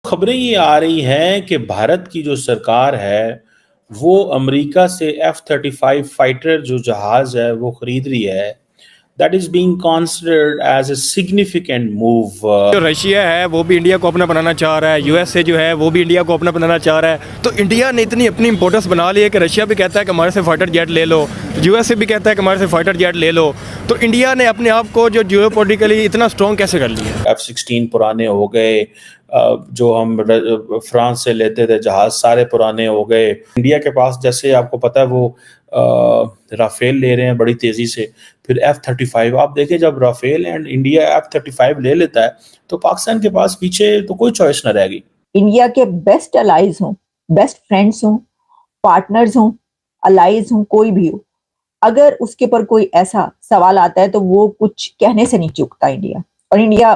खबरें ये आ रही हैं कि भारत की जो सरकार है वो अमेरिका से F-35 फाइटर जो जहाज है वो खरीद रही है। That is being considered as a significant move. जो रशिया है वो भी इंडिया को अपना बनाना चाह रहा है, यूएसए जो है वो भी इंडिया को अपना बनाना चाह रहा है। तो इंडिया ने इतनी अपनी इंपॉर्टेंस बना ली है कि रशिया भी कहता है कि हमारे से फाइटर जेट ले लो, यूएसए भी कहता है कि हमारे से फाइटर जेट ले लो। तो इंडिया ने अपने आप को जो जियोपॉलिटिकली इतना स्ट्रॉन्ग कैसे कर लिया? F-16 पुराने हो गए, जो हम फ्रांस से लेते थे जहाज सारे पुराने हो गए। इंडिया के पास जैसे आपको पता है वो राफेल ले रहे हैं बड़ी तेजी से, फिर F-35। आप देखें जब राफेल एंड इंडिया F-35 ले लेता है तो पाकिस्तान के पास पीछे तो कोई चॉइस ना रहेगी। इंडिया के बेस्ट अलाइज हों, बेस्ट फ्रेंड्स हों, पार्टनर्स हों, अलाइज हों, कोई भी हो, अगर उसके पर कोई ऐसा सवाल आता है तो वो कुछ कहने से नहीं चूकता इंडिया। और इंडिया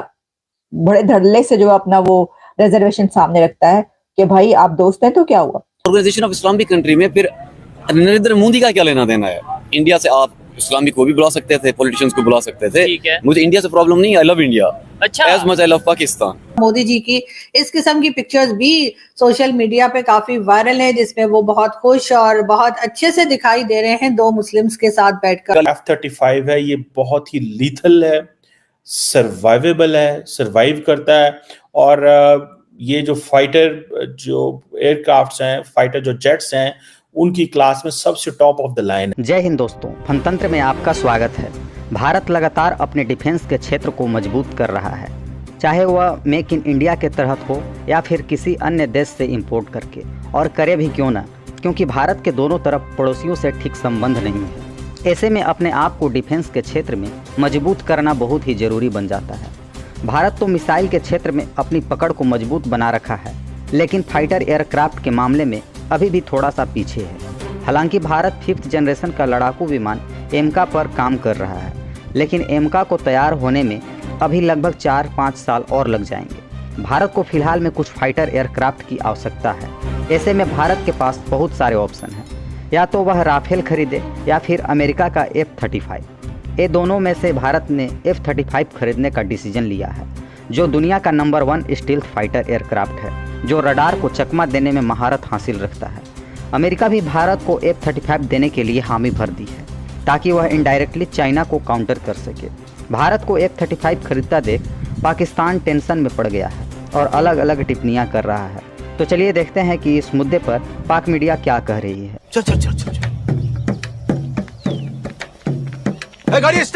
बड़े धड़ल्ले से जो अपना वो रिजर्वेशन सामने रखता है कि भाई आप दोस्त हैं तो क्या हुआ। ऑर्गेनाइजेशन ऑफ इस्लामिक कंट्री में फिर नरेंद्र मोदी का क्या लेना देना है? इंडिया से आप इस्लामिक को भी बुला सकते थे, पॉलिटिशियंस को बुला सकते थे। मुझे इंडिया से प्रॉब्लम नहीं, I love India as much I love Pakistan. Modi ji की इस किस्म की पिक्चर्स भी सोशल मीडिया पे काफी वायरल है, जिसमें वो बहुत खुश और बहुत अच्छे से दिखाई दे रहे हैं दो मुस्लिम्स के साथ बैठकर। F-35 है, ये बहुत ही लीथल है, सर्वाइवेबल है, सर्वाइव करता है। और ये जो फाइटर जो एयरक्राफ्ट्स हैं, फाइटर जो जेट्स हैं, उनकी क्लास में सबसे टॉप ऑफ द लाइन है। जय हिंद दोस्तों, फनतंत्र में आपका स्वागत है। भारत लगातार अपने डिफेंस के क्षेत्र को मजबूत कर रहा है, चाहे वह मेक इन इंडिया के तहत हो या फिर किसी अन्य देश से इंपोर्ट करके, और करे भी क्यों ना, क्योंकि भारत के दोनों तरफ पड़ोसियों से ठीक संबंध नहीं है। ऐसे में अपने आप को डिफेंस के क्षेत्र में मजबूत करना बहुत ही जरूरी बन जाता है। भारत तो मिसाइल के क्षेत्र में अपनी पकड़ को मजबूत बना रखा है, लेकिन फाइटर एयरक्राफ्ट के मामले में अभी भी थोड़ा सा पीछे है। हालांकि भारत 5th जनरेशन का लड़ाकू विमान एमका पर काम कर रहा है, लेकिन एमका को तैयार होने में अभी लगभग 4-5 साल और लग जाएंगे। भारत को फिलहाल में कुछ फाइटर एयरक्राफ्ट की आवश्यकता है। ऐसे में भारत के पास बहुत सारे ऑप्शन हैं, या तो वह राफेल खरीदे या फिर अमेरिका का F-35। ये दोनों में से भारत ने F-35 खरीदने का डिसीजन लिया है, जो दुनिया का नंबर 1 स्टील्थ फाइटर एयरक्राफ्ट है, जो रडार को चकमा देने में महारत हासिल रखता है। अमेरिका भी भारत को F-35 देने के लिए हामी भर दी है, ताकि वह इनडायरेक्टली चाइना को काउंटर कर सके। भारत को F-35 खरीदता देख पाकिस्तान टेंशन में पड़ गया है और अलग अलग टिप्पणियां कर रहा है। तो चलिए देखते हैं कि इस मुद्दे पर पाक मीडिया क्या कह रही है।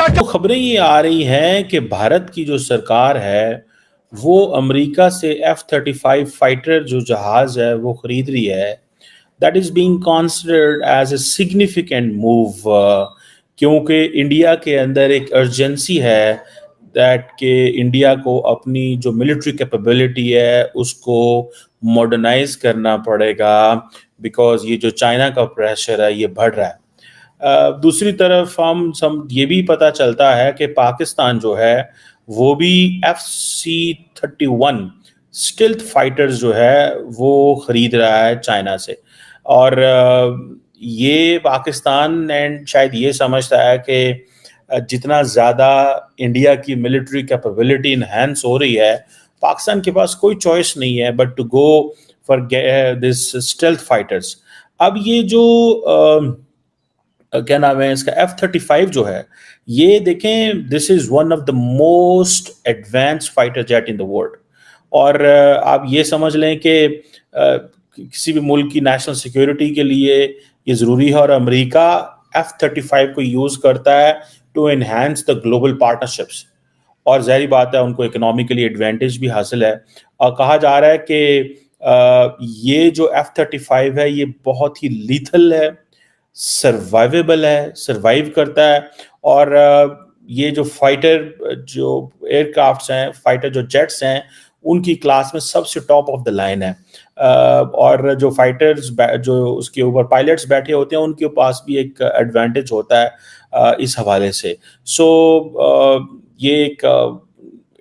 तो खबरें ये आ रही हैं कि भारत की जो सरकार है वो अमेरिका से F-35 फाइटर जो जहाज है वो खरीद रही है। That is being considered as a significant move, क्योंकि इंडिया के अंदर एक अर्जेंसी है दैट कि इंडिया को अपनी जो मिलिट्री कैपेबिलिटी है उसको मॉडर्नाइज करना पड़ेगा, बिकॉज ये जो चाइना का प्रेशर है ये बढ़ रहा है। दूसरी तरफ हम ये भी पता चलता है कि पाकिस्तान जो है वो भी FC-31 स्टिल्थ फाइटर्स जो है वो खरीद रहा है चाइना से। और ये पाकिस्तान एंड शायद ये समझता है कि जितना ज़्यादा इंडिया की मिलिट्री कैपेबिलिटी इन्हांस हो रही है, पाकिस्तान के पास कोई चॉइस नहीं है but to go for this stealth fighters. अब ये जो क्या नाम है इसका F-35 जो है, ये देखें, this is one of the most advanced fighter jet in the world. और आप ये समझ लें कि किसी भी मुल्क की नेशनल सिक्योरिटी के लिए ये ज़रूरी है, और अमेरिका F-35 को यूज़ करता है to enhance the global partnerships. और ज़ाहिर बात है उनको इकोनॉमिकली एडवांटेज भी हासिल है। और कहा जा रहा है कि ये जो F-35 है ये बहुत ही लीथल है, सर्वाइवेबल है, सर्वाइव करता है। और ये जो फाइटर जो एयरक्राफ्ट्स हैं, फाइटर जो जेट्स हैं, उनकी क्लास में सबसे टॉप ऑफ द लाइन है। और जो फाइटर्स जो उसके ऊपर पायलट्स बैठे होते हैं उनके पास भी एक एडवांटेज होता है इस हवाले से। सो ये एक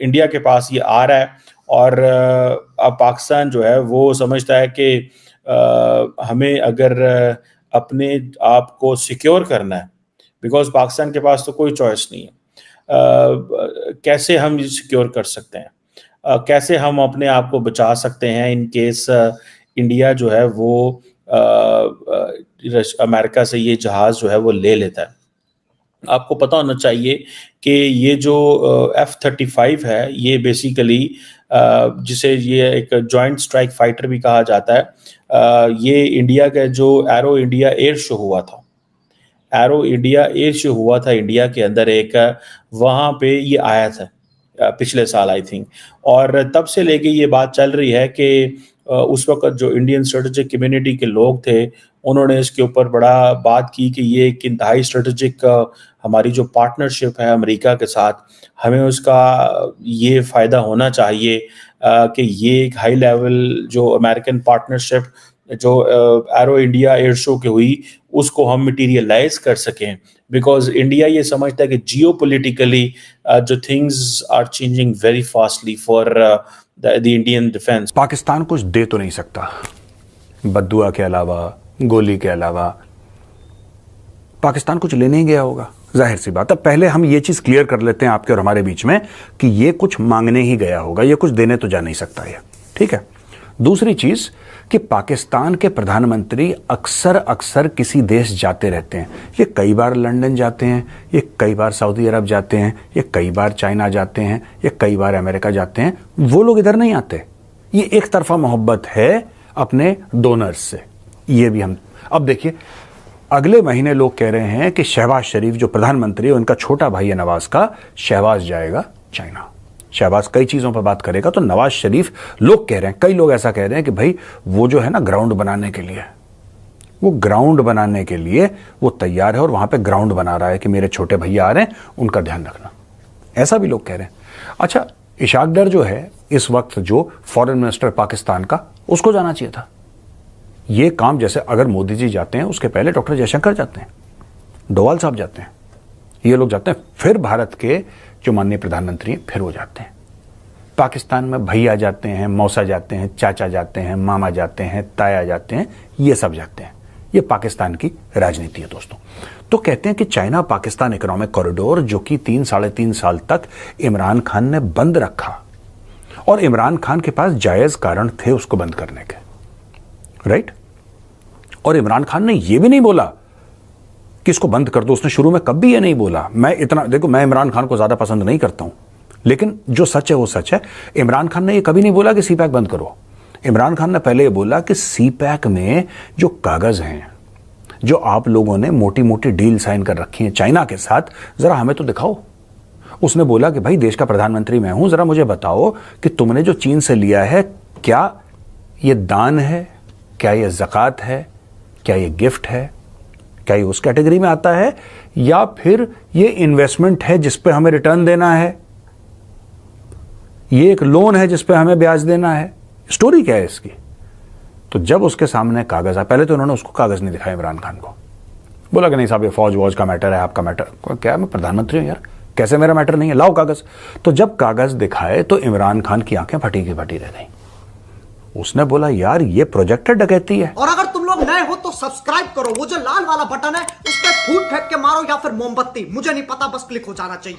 इंडिया के पास ये आ रहा है, और अब पाकिस्तान जो है वो समझता है कि हमें अगर अपने आप को सिक्योर करना है, बिकॉज पाकिस्तान के पास तो कोई चॉइस नहीं है, कैसे हम सिक्योर कर सकते हैं। कैसे हम अपने आप को बचा सकते हैं इन केस इंडिया जो है वो अमेरिका से ये जहाज़ जो है वो ले लेता है। आपको पता होना चाहिए कि ये जो F-35 है, ये बेसिकली जिसे ये एक जॉइंट स्ट्राइक फाइटर भी कहा जाता है, ये इंडिया का जो एरो इंडिया एयर शो हुआ था, एरो इंडिया एयर शो हुआ था इंडिया के अंदर एक, वहाँ पे ये आया था पिछले साल आई थिंक। और तब से लेके ये बात चल रही है कि उस वक्त जो इंडियन स्ट्रेटेजिक कम्युनिटी के लोग थे, उन्होंने इसके ऊपर बड़ा बात की कि ये एक इंतहाई स्ट्रेटेजिक हमारी जो पार्टनरशिप है अमेरिका के साथ, हमें उसका ये फ़ायदा होना चाहिए कि ये एक हाई लेवल जो अमेरिकन पार्टनरशिप जो एरो इंडिया एयर शो की हुई, उसको हम मटीरियलाइज कर सकें, बिकॉज इंडिया ये समझता है कि जियो पोलिटिकली जो things are changing very fastly for the Indian defence. Pakistan कुछ दे तो नहीं सकता, बद्दुआ के अलावा, गोली के अलावा पाकिस्तान कुछ लेने ही गया होगा, जाहिर सी बात है। पहले हम ये चीज क्लियर कर लेते हैं आपके और हमारे बीच में कि ये कुछ मांगने ही गया होगा, ये कुछ देने तो जा नहीं सकता ये, ठीक है। दूसरी चीज कि पाकिस्तान के प्रधानमंत्री अक्सर किसी देश जाते रहते हैं। ये कई बार लंदन जाते हैं, ये कई बार सऊदी अरब जाते हैं, ये कई बार चाइना जाते हैं, ये कई बार अमेरिका जाते हैं। वो लोग इधर नहीं आते। ये एक तरफा मोहब्बत है अपने डोनर्स से। ये भी हम अब देखिए, अगले महीने लोग कह रहे हैं कि शहबाज शरीफ जो प्रधानमंत्री है, उनका छोटा भाई है नवाज का, शहबाज जाएगा चाइना। शहबाज कई चीजों पर बात करेगा, तो नवाज शरीफ, लोग कह रहे हैं, कई लोग ऐसा कह रहे हैं कि भाई वो जो है ना ग्राउंड बनाने के लिए, वो ग्राउंड बनाने के लिए वो तैयार है और वहां पे ग्राउंड बना रहा है कि मेरे छोटे भैया आ रहे हैं, उनका ध्यान रखना। ऐसा भी लोग कह रहे हैं। अच्छा, इशाक डर जो है इस वक्त जो फॉरेन मिनिस्टर पाकिस्तान का, उसको जाना चाहिए था। ये काम जैसे अगर मोदी जी जाते हैं, उसके पहले डॉक्टर जयशंकर जाते हैं, डोवाल साहब जाते हैं, ये लोग जाते हैं, फिर भारत के जो माननीय प्रधानमंत्री हैं फिर वो जाते हैं। पाकिस्तान में भैया जाते हैं, मौसा जाते हैं, चाचा जाते हैं, मामा जाते हैं, ताया जाते हैं, ये सब जाते हैं। ये पाकिस्तान की राजनीति है दोस्तों। तो कहते हैं कि चाइना पाकिस्तान इकोनॉमिक कॉरिडोर, जो कि 3-3.5 साल तक इमरान खान ने बंद रखा, और इमरान खान के पास जायज कारण थे उसको बंद करने के, राइट। और इमरान खान ने यह भी नहीं बोला कि इसको बंद कर दो, उसने शुरू में कभी ये नहीं बोला। मैं इमरान खान को ज्यादा पसंद नहीं करता हूं, लेकिन जो सच है वो सच है। इमरान खान ने ये कभी नहीं बोला कि सी पैक बंद करो। इमरान खान ने पहले ये बोला कि सी पैक में जो कागज हैं, जो आप लोगों ने मोटी मोटी डील साइन कर रखी है चाइना के साथ, जरा हमें तो दिखाओ। उसने बोला कि भाई देश का प्रधानमंत्री मैं हूं, जरा मुझे बताओ कि तुमने जो चीन से लिया है, क्या ये दान है, क्या ये ज़कात है, क्या ये गिफ्ट है, क्या ये उस कैटेगरी में आता है, या फिर ये इन्वेस्टमेंट है जिस पे हमें रिटर्न देना है, ये एक लोन है जिस पे हमें ब्याज देना है, स्टोरी क्या है इसकी। तो जब उसके सामने कागज आया, पहले तो उन्होंने उसको कागज नहीं दिखाया इमरान खान को, बोला कि नहीं साहब ये फौज वौज का मैटर है, आपका मैटर क्या, मैं प्रधानमंत्री हूं यार, कैसे मेरा मैटर नहीं है, लाओ कागज। तो जब कागज दिखाए तो इमरान खान की आंखें फटी की फटी रह गई। उसने बोला यार ये प्रोजेक्टेड डकैती है। और अगर तुम लोग नए हो तो सब्सक्राइब करो, वो जो लाल वाला बटन है उस पर फूट फेंक के मारो या फिर मोमबत्ती, मुझे नहीं पता, बस क्लिक हो जाना चाहिए।